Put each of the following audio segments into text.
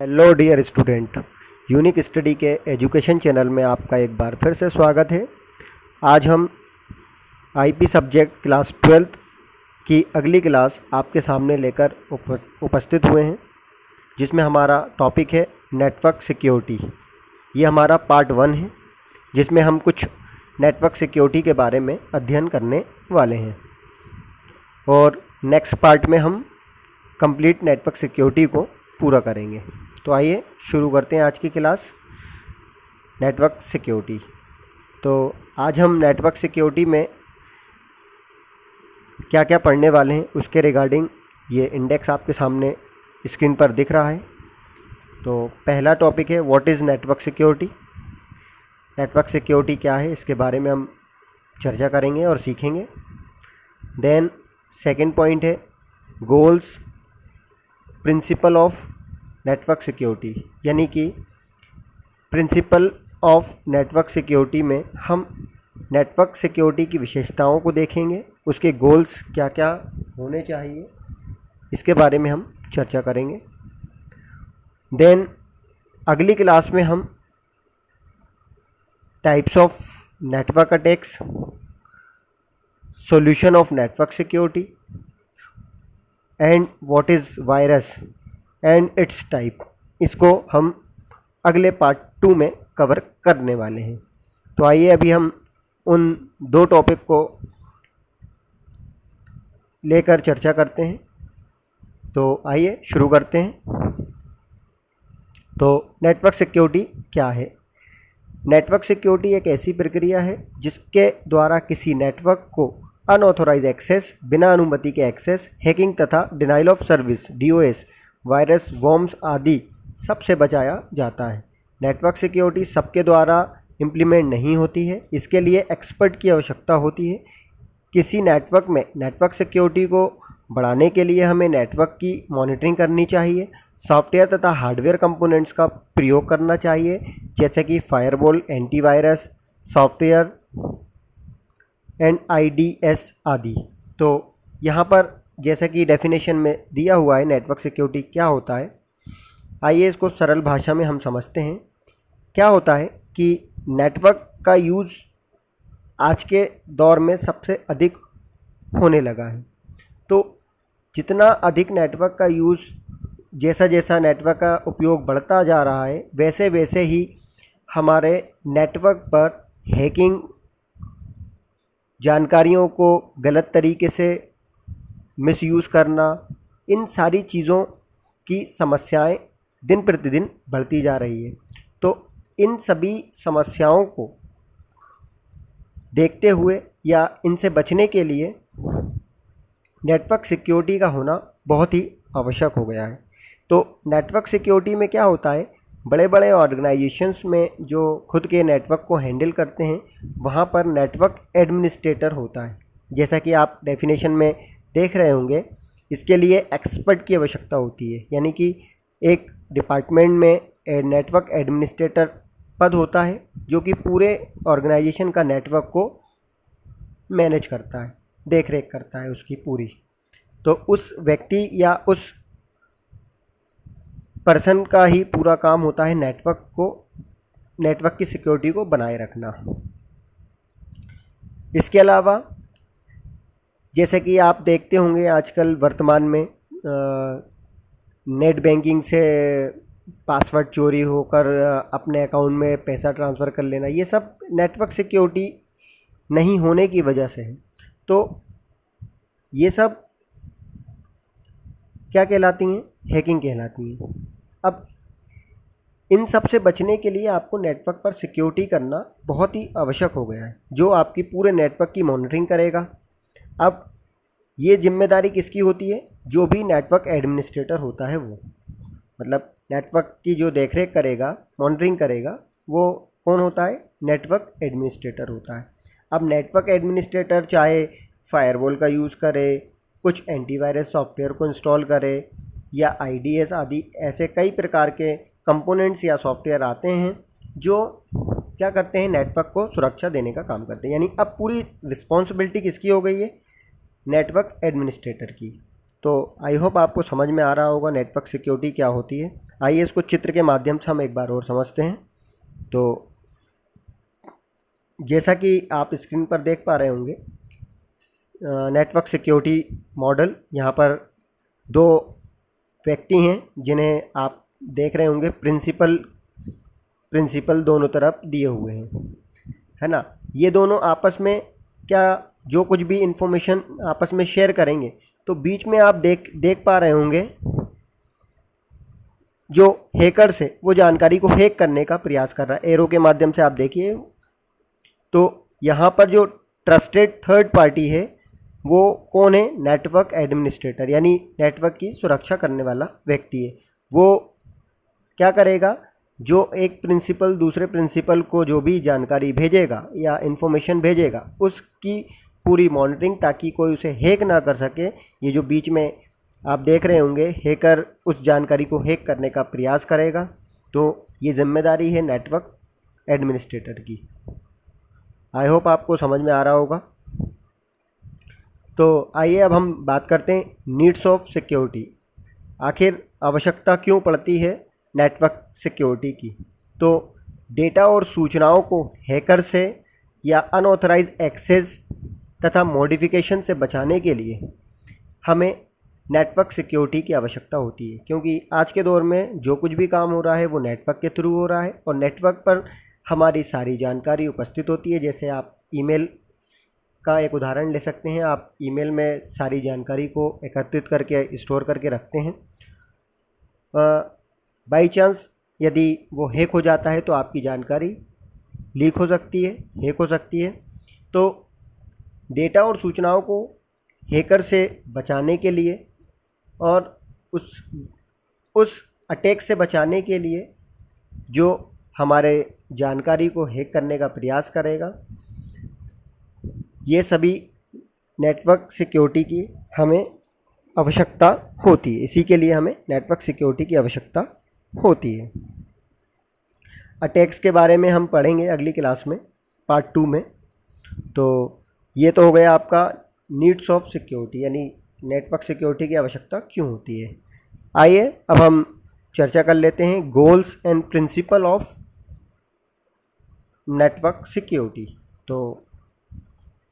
Hello dear student, unique study के education channel में आपका एक बार फिर से स्वागत है। आज हम आईपी सब्जेक्ट क्लास 12th की अगली क्लास आपके सामने लेकर उपस्थित हुए हैं, जिसमें हमारा टॉपिक है नेटवर्क सिक्योरिटी। ये हमारा पार्ट 1 है, जिसमें हम कुछ नेटवर्क सिक्योरिटी के बारे में अध्ययन करने वाले हैं और नेक्स्ट पार्ट में हम कंप्लीट नेटवर्क सिक्योरिटी को पूरा करेंगे। तो आइए शुरू करते हैं आज की क्लास नेटवर्क सिक्योरिटी। तो आज हम नेटवर्क सिक्योरिटी में क्या क्या पढ़ने वाले हैं उसके रिगार्डिंग ये इंडेक्स आपके सामने स्क्रीन पर दिख रहा है। तो पहला टॉपिक है what is network security. Network security क्या है, इसके बारे में हम चर्चा करेंगे और सीखेंगे। देन सेकंड पॉइंट है goals principle of network security, यानी कि प्रिंसिपल ऑफ नेटवर्क सिक्योरिटी में हम नेटवर्क सिक्योरिटी की विशेषताओं को देखेंगे, उसके गोल्स क्या क्या होने चाहिए, इसके बारे में हम चर्चा करेंगे। देन अगली क्लास में हम types of network attacks, solution of network security and what is virus and it's type, इसको हम अगले पार्ट 2 में कवर करने वाले हैं। तो आइए अभी हम उन दो टॉपिक को लेकर चर्चा करते हैं। तो आइए शुरू करते हैं। तो नेटवर्क सिक्योरिटी क्या है? नेटवर्क सिक्योरिटी एक ऐसी प्रक्रिया है जिसके द्वारा किसी नेटवर्क को अनऑथोराइज एक्सेस, बिना अनुमति के एक्सेस, हैकिंग तथा denial of service DOS, virus, worms आदि सबसे बचाया जाता है। नेटवर्क सिक्योरिटी सबके द्वारा इम्प्लीमेंट नहीं होती है, इसके लिए एक्सपर्ट की आवश्यकता होती है। किसी नेटवर्क में नेटवर्क सिक्योरिटी को बढ़ाने के लिए हमें नेटवर्क की मॉनिटरिंग करनी चाहिए, सॉफ्टवेयर तथा हार्डवेयर कंपोनेंट्स का प्रयोग करना चाहिए, जैसे कि firewall, antivirus software and IDS आदि। तो यहाँ पर जैसा कि डेफिनेशन में दिया हुआ है नेटवर्क सिक्योरिटी क्या होता है, आइए इसको सरल भाषा में हम समझते हैं। क्या होता है कि नेटवर्क का यूज़ आज के दौर में सबसे अधिक होने लगा है। तो जितना अधिक नेटवर्क का यूज़, जैसा जैसा नेटवर्क का उपयोग बढ़ता जा रहा है, वैसे वैसे ही हमारे नेटवर्क पर हैकिंग, जानकारियों को गलत तरीके से मिसयूज़ करना, इन सारी चीज़ों की समस्याएं दिन प्रतिदिन बढ़ती जा रही है। तो इन सभी समस्याओं को देखते हुए या इनसे बचने के लिए नेटवर्क सिक्योरिटी का होना बहुत ही आवश्यक हो गया है। तो नेटवर्क सिक्योरिटी में क्या होता है, बड़े बड़े ऑर्गेनाइजेशंस में जो खुद के नेटवर्क को हैंडल करते हैं, वहाँ पर नेटवर्क एडमिनिस्ट्रेटर होता है। जैसा कि आप डेफिनेशन में देख रहे होंगे, इसके लिए एक्सपर्ट की आवश्यकता होती है, यानी कि एक डिपार्टमेंट में नेटवर्क एडमिनिस्ट्रेटर पद होता है जो कि पूरे ऑर्गेनाइजेशन का नेटवर्क को मैनेज करता है, देख रेख करता है उसकी पूरी। तो उस व्यक्ति या उस पर्सन का ही पूरा काम होता है नेटवर्क की सिक्योरिटी को बनाए रखना। इसके अलावा जैसे कि आप देखते होंगे आजकल वर्तमान में नेट बैंकिंग से पासवर्ड चोरी होकर अपने अकाउंट में पैसा ट्रांसफ़र कर लेना, ये सब नेटवर्क सिक्योरिटी नहीं होने की वजह से है। तो ये सब क्या कहलाती हैं? हैकिंग कहलाती हैं। अब इन सब से बचने के लिए आपको नेटवर्क पर सिक्योरिटी करना बहुत ही आवश्यक हो गया है, जो आपकी पूरे नेटवर्क की मॉनिटरिंग करेगा। अब ये जिम्मेदारी किसकी होती है? जो भी नेटवर्क एडमिनिस्ट्रेटर होता है वो, मतलब नेटवर्क की जो देखरेख करेगा, मॉनिटरिंग करेगा, वो कौन होता है? नेटवर्क एडमिनिस्ट्रेटर होता है। अब नेटवर्क एडमिनिस्ट्रेटर चाहे फायरवॉल का यूज़ करे, कुछ एंटीवायरस सॉफ्टवेयर को इंस्टॉल करे, या IDS आदि ऐसे कई प्रकार के कंपोनेंट्स या सॉफ्टवेयर आते हैं जो क्या करते हैं, नेटवर्क को सुरक्षा देने का काम करते हैं। यानी अब पूरी रिस्पॉन्सिबिलिटी किसकी हो गई है? नेटवर्क एडमिनिस्ट्रेटर की। तो आई होप आपको समझ में आ रहा होगा नेटवर्क सिक्योरिटी क्या होती है। आइए इसको चित्र के माध्यम से हम एक बार और समझते हैं। तो जैसा कि आप स्क्रीन पर देख पा रहे होंगे, नेटवर्क सिक्योरिटी मॉडल, यहाँ पर दो व्यक्ति हैं जिन्हें आप देख रहे होंगे, प्रिंसिपल दोनों तरफ दिए हुए हैं, है ना। ये दोनों आपस में क्या जो कुछ भी इंफॉर्मेशन आपस में शेयर करेंगे तो बीच में आप देख पा रहे होंगे जो हैकर से वो जानकारी को हैक करने का प्रयास कर रहा है। एरो के माध्यम से आप देखिए, तो यहाँ पर जो ट्रस्टेड थर्ड पार्टी है वो कौन है? नेटवर्क एडमिनिस्ट्रेटर, यानी नेटवर्क की सुरक्षा करने वाला व्यक्ति है। वो क्या करेगा? जो एक प्रिंसिपल दूसरे प्रिंसिपल को जो भी जानकारी भेजेगा या इन्फॉर्मेशन भेजेगा उसकी पूरी मॉनिटरिंग, ताकि कोई उसे हैक ना कर सके। ये जो बीच में आप देख रहे होंगे हैकर उस जानकारी को हैक करने का प्रयास करेगा, तो ये जिम्मेदारी है नेटवर्क एडमिनिस्ट्रेटर की। आई होप आपको समझ में आ रहा होगा। तो आइए अब हम बात करते हैं नीड्स ऑफ सिक्योरिटी। आखिर आवश्यकता क्यों पड़ती है नेटवर्क सिक्योरिटी की? तो डेटा और सूचनाओं को हैकर से या अनऑथराइज एक्सेस तथा मॉडिफिकेशन से बचाने के लिए हमें नेटवर्क सिक्योरिटी की आवश्यकता होती है, क्योंकि आज के दौर में जो कुछ भी काम हो रहा है वो नेटवर्क के थ्रू हो रहा है और नेटवर्क पर हमारी सारी जानकारी उपस्थित होती है। जैसे आप ईमेल का एक उदाहरण ले सकते हैं। आप ईमेल में सारी जानकारी को एकत्रित करके स्टोर करके रखते हैं। बाई चांस यदि वो हैक हो जाता है तो आपकी जानकारी लीक हो सकती है, हैक हो सकती है। तो डेटा और सूचनाओं को हैकर से बचाने के लिए और उस अटैक से बचाने के लिए जो हमारे जानकारी को हैक करने का प्रयास करेगा, ये सभी नेटवर्क सिक्योरिटी की हमें आवश्यकता होती है। इसी के लिए हमें नेटवर्क सिक्योरिटी की आवश्यकता होती है। अटैक्स के बारे में हम पढ़ेंगे अगली क्लास में, पार्ट 2 में। तो ये तो हो गया आपका नीड्स ऑफ सिक्योरिटी, यानी नेटवर्क सिक्योरिटी की आवश्यकता क्यों होती है। आइए अब हम चर्चा कर लेते हैं goals and principle of network security. तो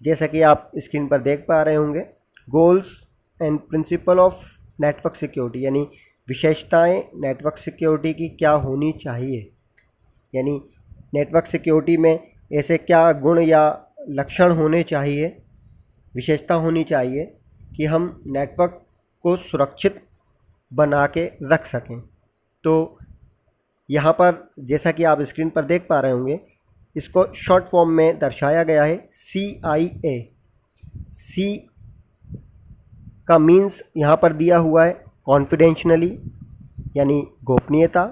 जैसा कि आप स्क्रीन पर देख पा रहे होंगे, goals and principle of network security, यानी विशेषताएं नेटवर्क सिक्योरिटी की क्या होनी चाहिए, यानी नेटवर्क सिक्योरिटी में ऐसे क्या गुण या लक्षण होने चाहिए, विशेषता होनी चाहिए कि हम नेटवर्क को सुरक्षित बना के रख सकें। तो यहाँ पर जैसा कि आप स्क्रीन पर देख पा रहे होंगे, इसको शॉर्ट फॉर्म में दर्शाया गया है CIA। सी का मीन्स यहाँ पर दिया हुआ है कॉन्फिडेंशनली, यानी गोपनीयता।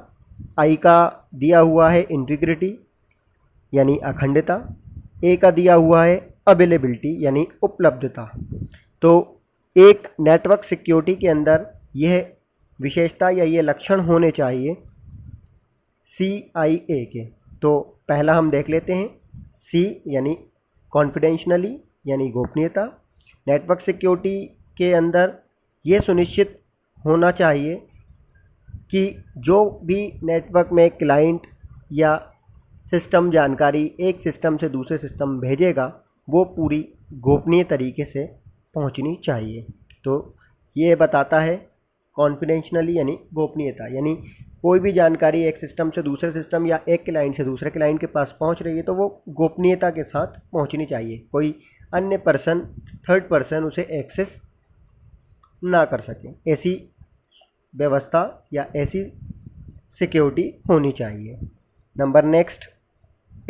आई का दिया हुआ है इंटीग्रिटी, यानी अखंडता। ए का दिया हुआ है अवेलेबिलिटी, यानी उपलब्धता। तो एक नेटवर्क सिक्योरिटी के अंदर यह विशेषता या ये लक्षण होने चाहिए CIA के। तो पहला हम देख लेते हैं, C यानी कॉन्फिडेंशनली, यानी गोपनीयता। नेटवर्क सिक्योरिटी के अंदर ये सुनिश्चित होना चाहिए कि जो भी नेटवर्क में क्लाइंट या सिस्टम जानकारी एक सिस्टम से दूसरे सिस्टम भेजेगा वो पूरी गोपनीय तरीके से पहुंचनी चाहिए। तो ये बताता है कॉन्फिडेंशनली, यानी गोपनीयता, यानी कोई भी जानकारी एक सिस्टम से दूसरे सिस्टम या एक क्लाइंट से दूसरे क्लाइंट के पास पहुंच रही है तो वो गोपनीयता के साथ पहुंचनी चाहिए। कोई अन्य पर्सन, थर्ड पर्सन उसे एक्सेस ना कर सके, ऐसी व्यवस्था या ऐसी सिक्योरिटी होनी चाहिए। नंबर नेक्स्ट,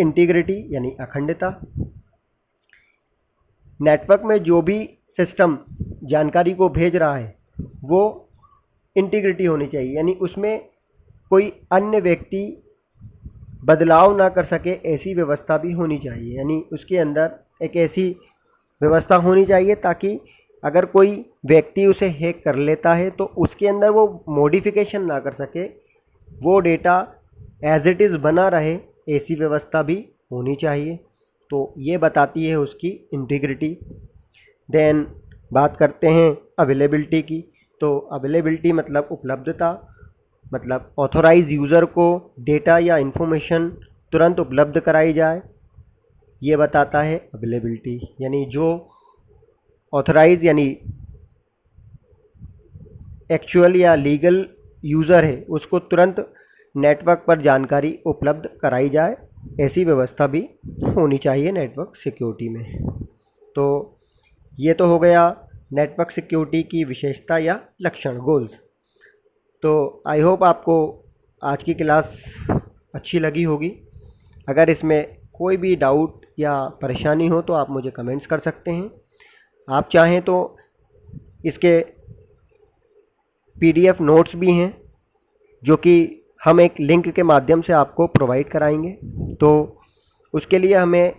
इंटीग्रिटी यानी अखंडता। नेटवर्क में जो भी सिस्टम जानकारी को भेज रहा है वो इंटीग्रिटी होनी चाहिए, यानी उसमें कोई अन्य व्यक्ति बदलाव ना कर सके, ऐसी व्यवस्था भी होनी चाहिए। यानी उसके अंदर एक ऐसी व्यवस्था होनी चाहिए ताकि अगर कोई व्यक्ति उसे हैक कर लेता है तो उसके अंदर वो मॉडिफिकेशन ना कर सके, वो डेटा एज इट इज़ बना रहे, ऐसी व्यवस्था भी होनी चाहिए। तो ये बताती है उसकी इंटीग्रिटी। देन बात करते हैं अवेलेबिलिटी की। तो अवेलेबिलिटी मतलब उपलब्धता, मतलब ऑथोराइज यूज़र को डेटा या इन्फॉर्मेशन तुरंत उपलब्ध कराई जाए, ये बताता है अवेलेबिलिटी। यानी जो ऑथोराइज यानी एक्चुअल या लीगल यूज़र है उसको तुरंत नेटवर्क पर जानकारी उपलब्ध कराई जाए, ऐसी व्यवस्था भी होनी चाहिए नेटवर्क सिक्योरिटी में। तो ये तो हो गया नेटवर्क सिक्योरिटी की विशेषता या लक्षण, गोल्स। तो आई होप आपको आज की क्लास अच्छी लगी होगी। अगर इसमें कोई भी डाउट या परेशानी हो तो आप मुझे कमेंट्स कर सकते हैं। आप चाहें तो इसके PDF नोट्स भी हैं जो कि हम एक लिंक के माध्यम से आपको प्रोवाइड कराएंगे। तो उसके लिए हमें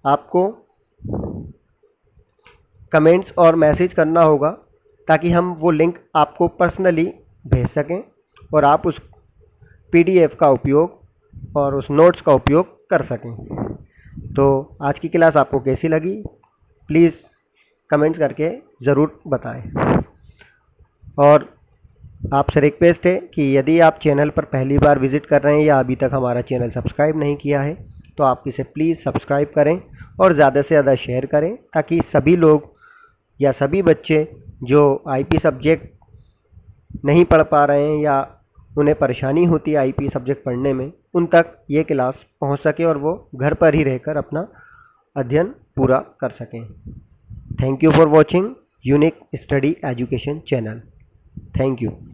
आपको कमेंट्स और मैसेज करना होगा ताकि हम वो लिंक आपको पर्सनली भेज सकें और आप उस PDF का उपयोग और उस नोट्स का उपयोग कर सकें। तो आज की क्लास आपको कैसी लगी प्लीज़ कमेंट्स करके ज़रूर बताएं। और आपसे रिक्वेस्ट है कि यदि आप चैनल पर पहली बार विज़िट कर रहे हैं या अभी तक हमारा चैनल सब्सक्राइब नहीं किया है तो आप इसे प्लीज़ सब्सक्राइब करें और ज़्यादा से ज़्यादा शेयर करें ताकि सभी लोग या सभी बच्चे जो IP सब्जेक्ट नहीं पढ़ पा रहे हैं या उन्हें परेशानी होती है IP सब्जेक्ट पढ़ने में, उन तक ये क्लास पहुंच सके और वो घर पर ही रहकर अपना अध्ययन पूरा कर सकें। Thank you for watching unique study education channel. Thank you.